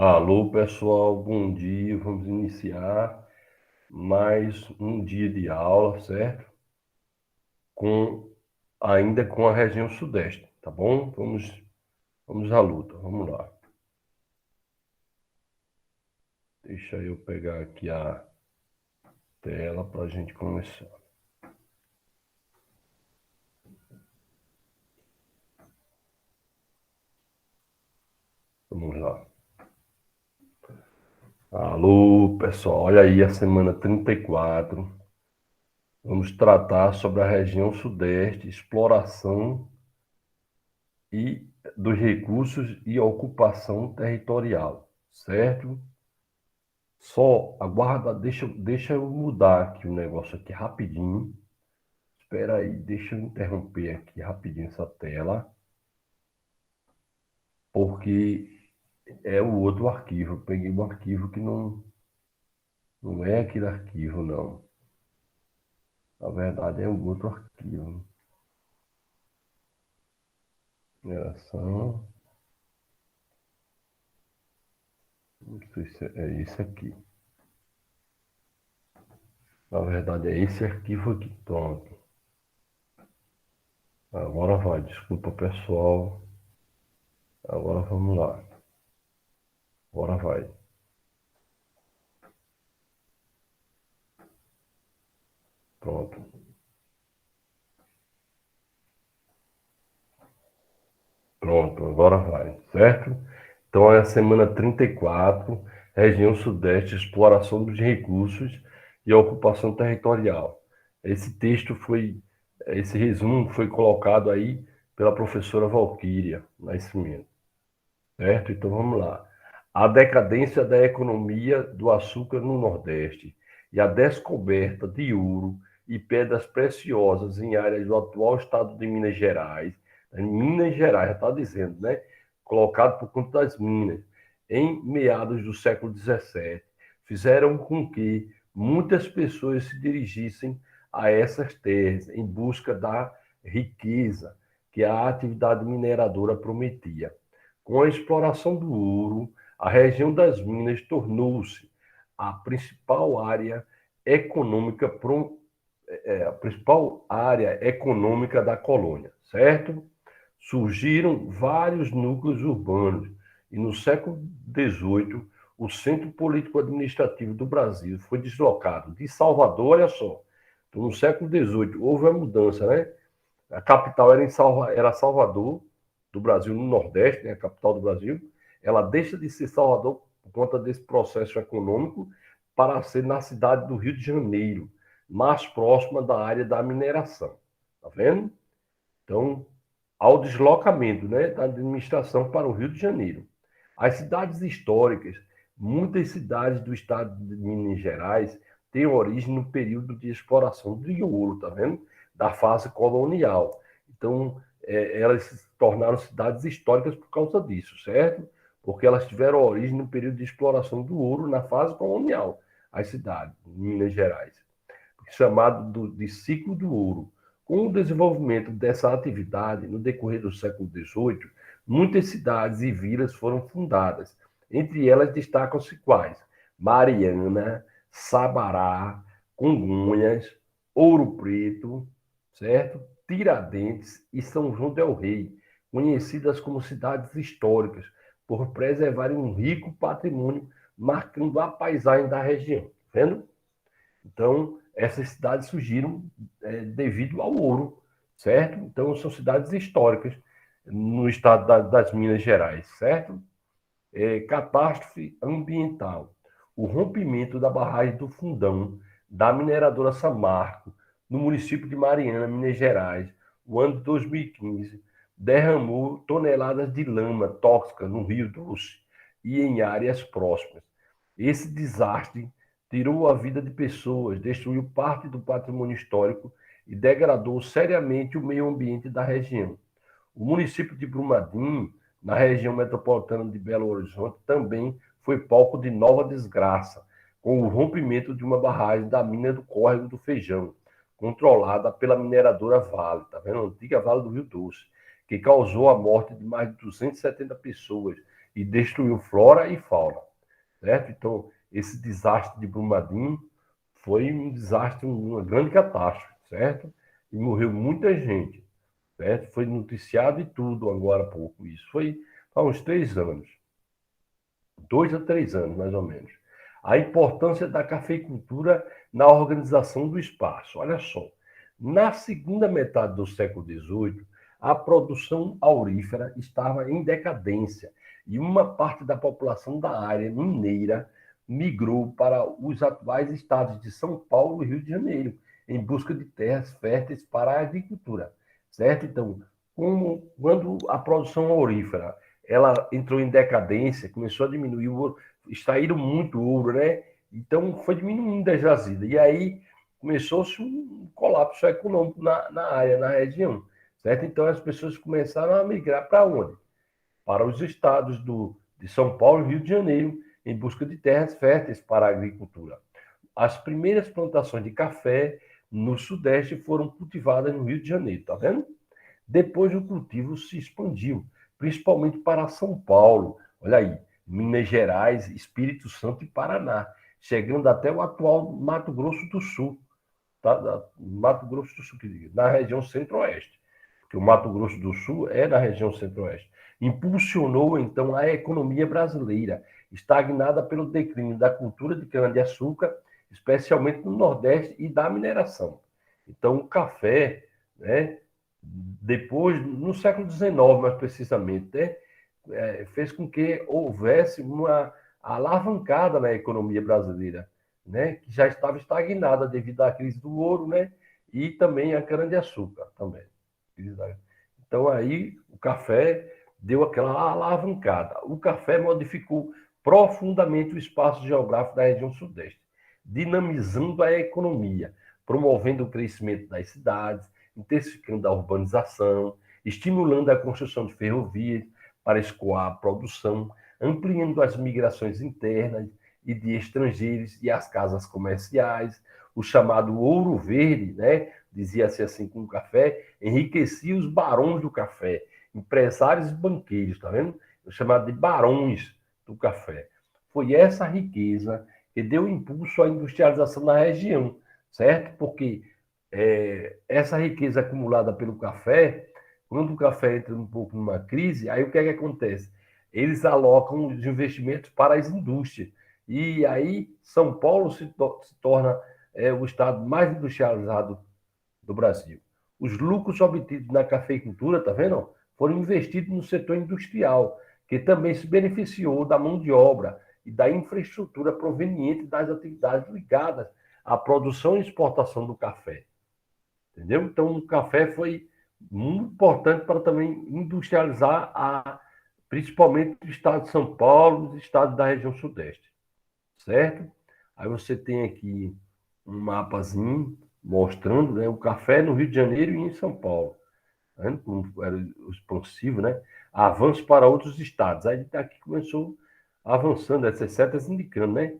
Alô, pessoal, bom dia. Vamos iniciar mais um dia de aula, certo? Ainda com a região sudeste, tá bom? Vamos à luta, vamos lá. Deixa eu pegar aqui a tela para a gente começar. Vamos lá. Alô, pessoal, olha aí a semana 34. Vamos tratar sobre a região sudeste, exploração e dos recursos e ocupação territorial, certo? Só aguarda, deixa eu mudar aqui o negócio aqui rapidinho. Espera aí, deixa eu interromper aqui rapidinho essa tela, porque é o outro arquivo. Eu peguei um arquivo que não é aquele arquivo, não. Na verdade, é o outro arquivo. Geração. Não sei se é esse aqui. Na verdade, é esse arquivo aqui. Pronto. Agora vai. Desculpa, pessoal. Agora vamos lá. Agora vai. Pronto. Pronto, agora vai, certo? Então é a semana 34, região sudeste, exploração dos recursos e ocupação territorial. Esse resumo foi colocado aí pela professora Valquíria Nascimento, certo? Então vamos lá. A decadência da economia do açúcar no Nordeste e a descoberta de ouro e pedras preciosas em áreas do atual estado de Minas Gerais, já está dizendo, né? Colocado por conta das minas, em meados do século XVII, fizeram com que muitas pessoas se dirigissem a essas terras em busca da riqueza que a atividade mineradora prometia. Com a exploração do ouro, a região das Minas tornou-se a principal área econômica a principal área econômica da colônia, certo? Surgiram vários núcleos urbanos e no século XVIII o centro político-administrativo do Brasil foi deslocado de Salvador, olha só. Então, no século XVIII houve a mudança, né? A capital era Salvador, do Brasil, no Nordeste, né? A capital do Brasil. Ela deixa de ser Salvador por conta desse processo econômico para ser na cidade do Rio de Janeiro, mais próxima da área da mineração. Tá vendo? Então, ao deslocamento, né, da administração para o Rio de Janeiro. As cidades históricas, muitas cidades do estado de Minas Gerais têm origem no período de exploração de ouro, tá vendo? Da fase colonial. Então, elas se tornaram cidades históricas por causa disso, certo? Porque elas tiveram origem no período de exploração do ouro na fase colonial, as cidades de Minas Gerais, chamado de ciclo do ouro. Com o desenvolvimento dessa atividade no decorrer do século XVIII, muitas cidades e vilas foram fundadas. Entre elas destacam-se quais? Mariana, Sabará, Congonhas, Ouro Preto, certo? Tiradentes e São João del Rei, conhecidas como cidades históricas, por preservarem um rico patrimônio, marcando a paisagem da região. Tá vendo? Então, essas cidades surgiram devido ao ouro, certo? Então, são cidades históricas no estado das Minas Gerais, certo? Catástrofe ambiental. O rompimento da barragem do Fundão, da mineradora Samarco, no município de Mariana, Minas Gerais, o ano de 2015, derramou toneladas de lama tóxica no Rio Doce e em áreas próximas. Esse desastre tirou a vida de pessoas, destruiu parte do patrimônio histórico e degradou seriamente o meio ambiente da região. O município de Brumadinho, na região metropolitana de Belo Horizonte, também foi palco de nova desgraça, com o rompimento de uma barragem da mina do Córrego do Feijão, controlada pela mineradora Vale, tá vendo? A antiga Vale do Rio Doce, que causou a morte de mais de 270 pessoas e destruiu flora e fauna, certo? Então, esse desastre de Brumadinho foi um desastre, uma grande catástrofe, certo? E morreu muita gente, certo? Foi noticiado e tudo agora há pouco isso. Foi há uns 3 anos, 2 a 3 anos, mais ou menos. A importância da cafeicultura na organização do espaço. Olha só, na segunda metade do século XVIII, a produção aurífera estava em decadência e uma parte da população da área mineira migrou para os atuais estados de São Paulo e Rio de Janeiro, em busca de terras férteis para a agricultura, certo? Então, quando a produção aurífera ela entrou em decadência, começou a diminuir o ouro, extraíram muito ouro, né? Então foi diminuindo a jazida. E aí começou-se um colapso econômico na área, na região, certo? Então as pessoas começaram a migrar para onde? Para os estados de São Paulo e Rio de Janeiro, em busca de terras férteis para a agricultura. As primeiras plantações de café no Sudeste foram cultivadas no Rio de Janeiro, tá vendo? Depois o cultivo se expandiu, principalmente para São Paulo, olha aí, Minas Gerais, Espírito Santo e Paraná, chegando até o atual Mato Grosso do Sul, tá? Mato Grosso do Sul, na região centro-oeste, porque o Mato Grosso do Sul é na região centro-oeste. Impulsionou, então, a economia brasileira, estagnada pelo declínio da cultura de cana-de-açúcar, especialmente no Nordeste, e da mineração. Então, o café, né, depois, no século XIX, mais precisamente, né, fez com que houvesse uma alavancada na economia brasileira, né, que já estava estagnada devido à crise do ouro, né, e também à cana-de-açúcar também. Então aí o café deu aquela alavancada. O café modificou profundamente o espaço geográfico da região sudeste, dinamizando a economia, promovendo o crescimento das cidades, intensificando a urbanização, estimulando a construção de ferrovias para escoar a produção, ampliando as migrações internas e de estrangeiros e as casas comerciais, o chamado ouro verde, né? Dizia-se assim com o café, enriquecia os barões do café, empresários e banqueiros, tá vendo? O chamado de barões do café. Foi essa riqueza que deu impulso à industrialização na região, certo? Porque essa riqueza acumulada pelo café, quando o café entra um pouco numa crise, aí o que é que acontece? Eles alocam os investimentos para as indústrias. E aí São Paulo se torna o estado mais industrializado do Brasil. Os lucros obtidos na cafeicultura, tá vendo? Foram investidos no setor industrial, que também se beneficiou da mão de obra e da infraestrutura proveniente das atividades ligadas à produção e exportação do café. Entendeu? Então, o café foi muito importante para também industrializar principalmente o estado de São Paulo e os estados da região sudeste, certo? Aí você tem aqui um mapazinho mostrando, né, o café no Rio de Janeiro e em São Paulo, né, como era o expansivo, né? Avanço para outros estados. Aí aqui começou avançando, essas setas indicando, né?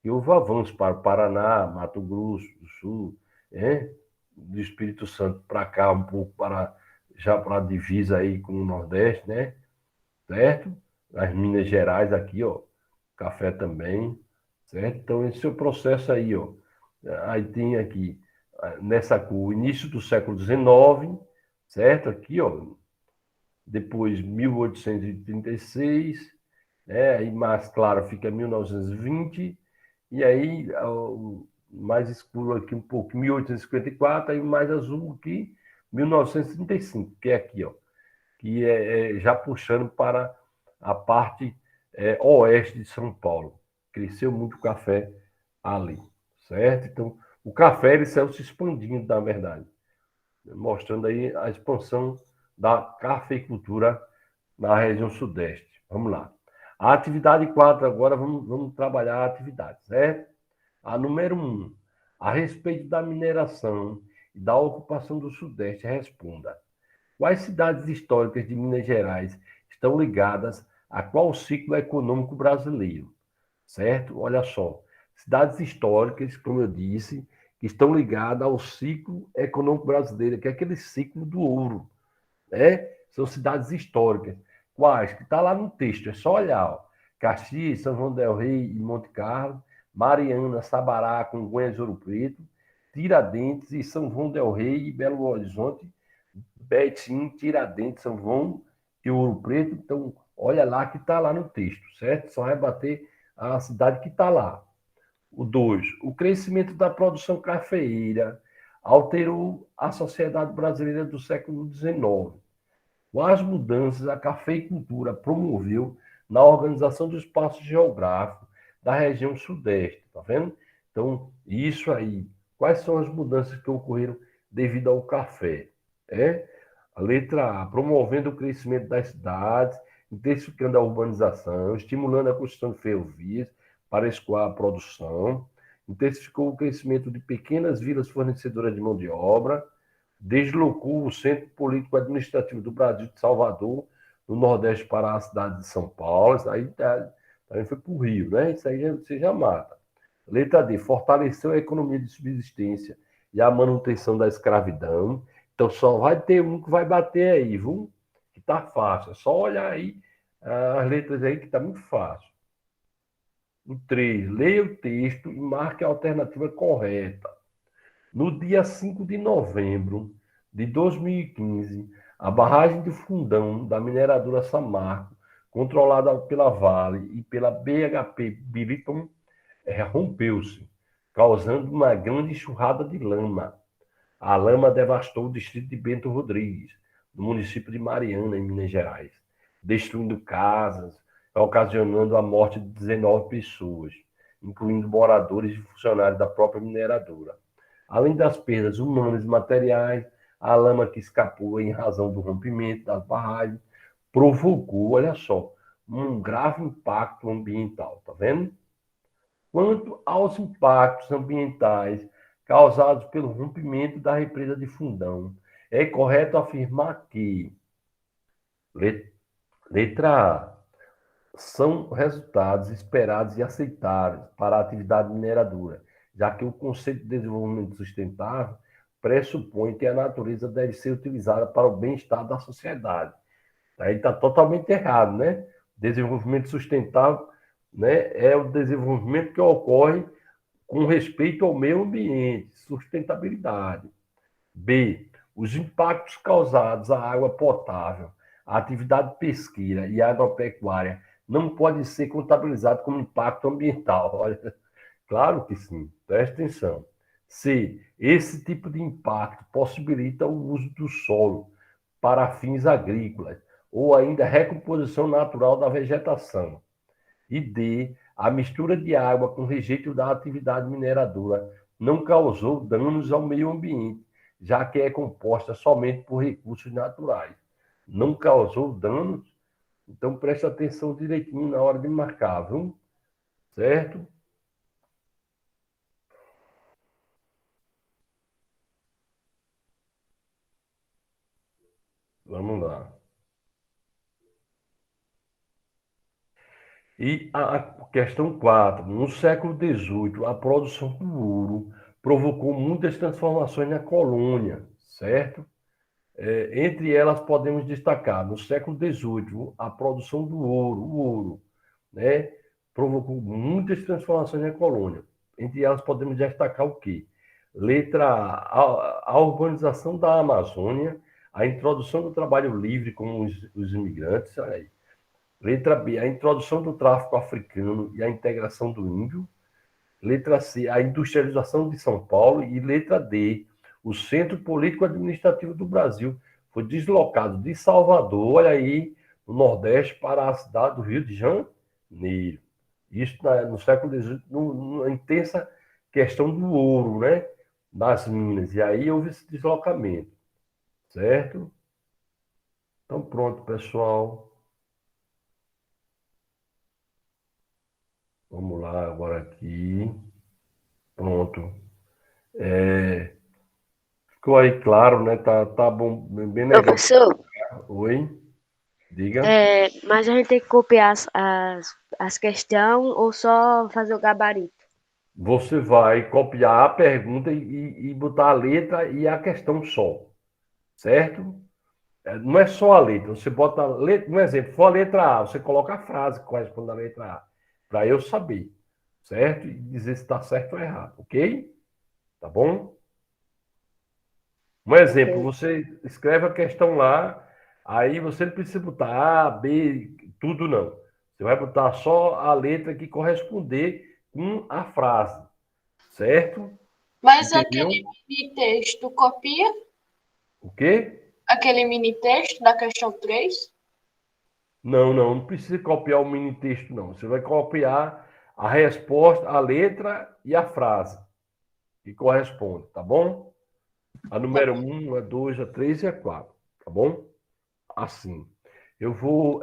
Que houve avanço para o Paraná, Mato Grosso do Sul, né? Do Espírito Santo para cá, um pouco já para a divisa aí com o Nordeste, né? Certo? As Minas Gerais aqui, ó, café também, certo? Então, esse é o processo aí, ó. Aí tem aqui, nessa cor, início do século XIX, certo? Aqui, ó, depois 1836, né? Aí mais claro fica 1920, e aí o mais escuro aqui um pouco, 1854, aí mais azul aqui, 1935, que é aqui, ó, que é já puxando para a parte oeste de São Paulo. Cresceu muito o café ali, certo? Então, o café ele saiu se expandindo, na verdade, mostrando aí a expansão da cafeicultura na região sudeste. Vamos lá. A atividade 4 agora, vamos trabalhar a atividade, certo? A número 1, a respeito da mineração e da ocupação do sudeste, responda. Quais cidades históricas de Minas Gerais estão ligadas a qual ciclo econômico brasileiro? Certo? Olha só. Cidades históricas, como eu disse, que estão ligadas ao ciclo econômico brasileiro, que é aquele ciclo do ouro, né? São cidades históricas. Quais? Que está lá no texto, é só olhar. Ó. Caxias, São João del Rei e Monte Carlo, Mariana, Sabará, Congonhas, Ouro Preto, Tiradentes e São João del Rei e Belo Horizonte, Betim, Tiradentes, São João e Ouro Preto. Então, olha lá que está lá no texto, certo? Só vai bater a cidade que está lá. O 2, o crescimento da produção cafeeira alterou a sociedade brasileira do século XIX. Quais mudanças a cafeicultura promoveu na organização do espaço geográfico da região sudeste, tá vendo? Então, isso aí, quais são as mudanças que ocorreram devido ao café? É a letra A, promovendo o crescimento das cidades, intensificando a urbanização, estimulando a construção de ferrovias para escoar a produção, intensificou o crescimento de pequenas vilas fornecedoras de mão de obra, deslocou o centro político-administrativo do Brasil de Salvador, no Nordeste, para a cidade de São Paulo. Isso aí também foi para o Rio, né? Isso aí você já mata. Letra D, fortaleceu a economia de subsistência e a manutenção da escravidão. Então só vai ter um que vai bater aí, viu? Que tá fácil. É só olhar aí as letras aí que tá muito fácil. O 3, leia o texto e marque a alternativa correta. No dia 5 de novembro de 2015, a barragem de Fundão da mineradora Samarco, controlada pela Vale e pela BHP Billiton, rompeu-se, causando uma grande enxurrada de lama. A lama devastou o distrito de Bento Rodrigues, no município de Mariana, em Minas Gerais, destruindo casas, ocasionando a morte de 19 pessoas, incluindo moradores e funcionários da própria mineradora. Além das perdas humanas e materiais, a lama que escapou em razão do rompimento das barragens provocou, olha só, um grave impacto ambiental, tá vendo? Quanto aos impactos ambientais causados pelo rompimento da represa de Fundão, é correto afirmar que, letra A, são resultados esperados e aceitáveis para a atividade mineradora, já que o conceito de desenvolvimento sustentável pressupõe que a natureza deve ser utilizada para o bem-estar da sociedade. Aí está totalmente errado, né? Desenvolvimento sustentável, né, é o desenvolvimento que ocorre com respeito ao meio ambiente, sustentabilidade. B. Os impactos causados à água potável, à atividade pesqueira e agropecuária não podem ser contabilizados como impacto ambiental. Olha, claro que sim, preste atenção. C. Esse tipo de impacto possibilita o uso do solo para fins agrícolas ou ainda recomposição natural da vegetação. E D. A mistura de água com rejeito da atividade mineradora não causou danos ao meio ambiente, já que é composta somente por recursos naturais. Não causou danos? Então preste atenção direitinho na hora de marcar, viu? Certo? Vamos lá. E a questão 4. No século XVIII, a produção do ouro provocou muitas transformações na colônia, certo? Entre elas podemos destacar, no século XVIII, a produção do ouro, o ouro, né, provocou muitas transformações na colônia. Entre elas podemos destacar o quê? Letra A urbanização da Amazônia, a introdução do trabalho livre com os imigrantes, aí. Letra B, a introdução do tráfico africano e a integração do índio. Letra C, a industrialização de São Paulo. E letra D, o centro político-administrativo do Brasil foi deslocado de Salvador, olha aí, no Nordeste, para a cidade do Rio de Janeiro. Isso no século XVIII, na intensa questão do ouro, né? Das minas. E aí houve esse deslocamento, certo? Então, pronto, pessoal. Vamos lá agora aqui. Pronto. Ficou aí claro, né? Tá bom, bem legal. Professor, Oi, diga. mas a gente tem que copiar as questões ou só fazer o gabarito? Você vai copiar a pergunta e botar a letra e a questão só, certo? Não é só a letra. Você bota a letra, um exemplo, for a letra A, você coloca a frase que corresponde à letra A, para eu saber, certo? E dizer se está certo ou errado, ok? Tá bom? Um exemplo, Ok. você escreve a questão lá, aí você não precisa botar A, B, tudo não. Você vai botar só a letra que corresponder com a frase, certo? Mas aquele Entendeu? mini texto copia? O quê? Aquele mini texto da questão 3? Não, não precisa copiar o mini texto, não. Você vai copiar a resposta, a letra e a frase que corresponde, tá bom? A Tá número bom. 1, a 2, a 3 e a 4, tá bom? Assim. Eu vou.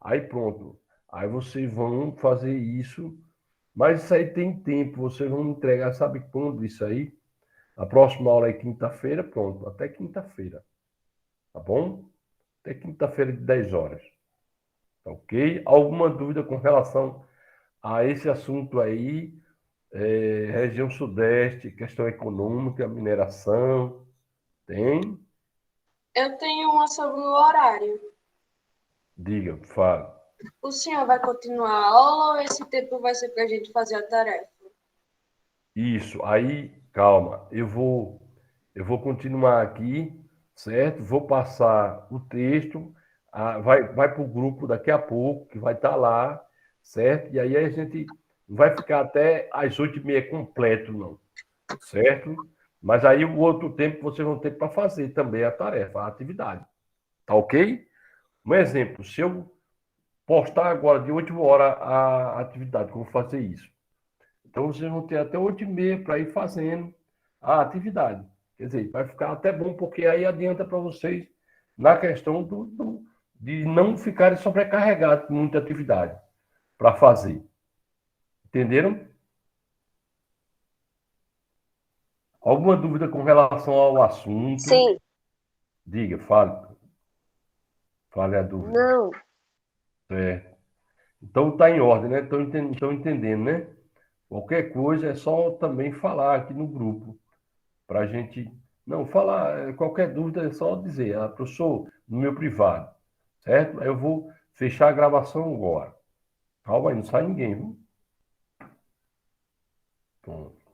Aí pronto. Aí vocês vão fazer isso. Mas isso aí tem tempo. Vocês vão entregar, sabe quando isso aí? A próxima aula é quinta-feira, pronto. Até quinta-feira. Tá bom? Até quinta-feira de 10 horas. Tá ok? Alguma dúvida com relação a esse assunto aí? Região Sudeste, questão econômica, mineração, tem? Eu tenho uma sobre o horário. Diga, fala. O senhor vai continuar a aula ou esse tempo vai ser para a gente fazer a tarefa? Isso, aí, calma, eu vou continuar aqui, certo? Vou passar o texto, vai para o grupo daqui a pouco, que vai estar lá, certo? E aí a gente não vai ficar até às 8h30 completo, não, certo? Mas aí o outro tempo vocês vão ter para fazer também a tarefa, a atividade, tá ok? Um exemplo, se eu postar agora de 8 horas a atividade, como fazer isso? Então, vocês vão ter até 8h30 para ir fazendo a atividade. Quer dizer, vai ficar até bom, porque aí adianta para vocês na questão de não ficarem sobrecarregados com muita atividade para fazer. Entenderam? Alguma dúvida com relação ao assunto? Sim. Diga, fale. Fale a dúvida. Não. Certo. Então, está em ordem, né? Estão entendendo, né? Qualquer coisa é só também falar aqui no grupo. Para a gente. Não, falar, qualquer dúvida é só dizer, professor, no meu privado, certo? Aí eu vou fechar a gravação agora. Calma aí, não sai ninguém, viu? Pronto.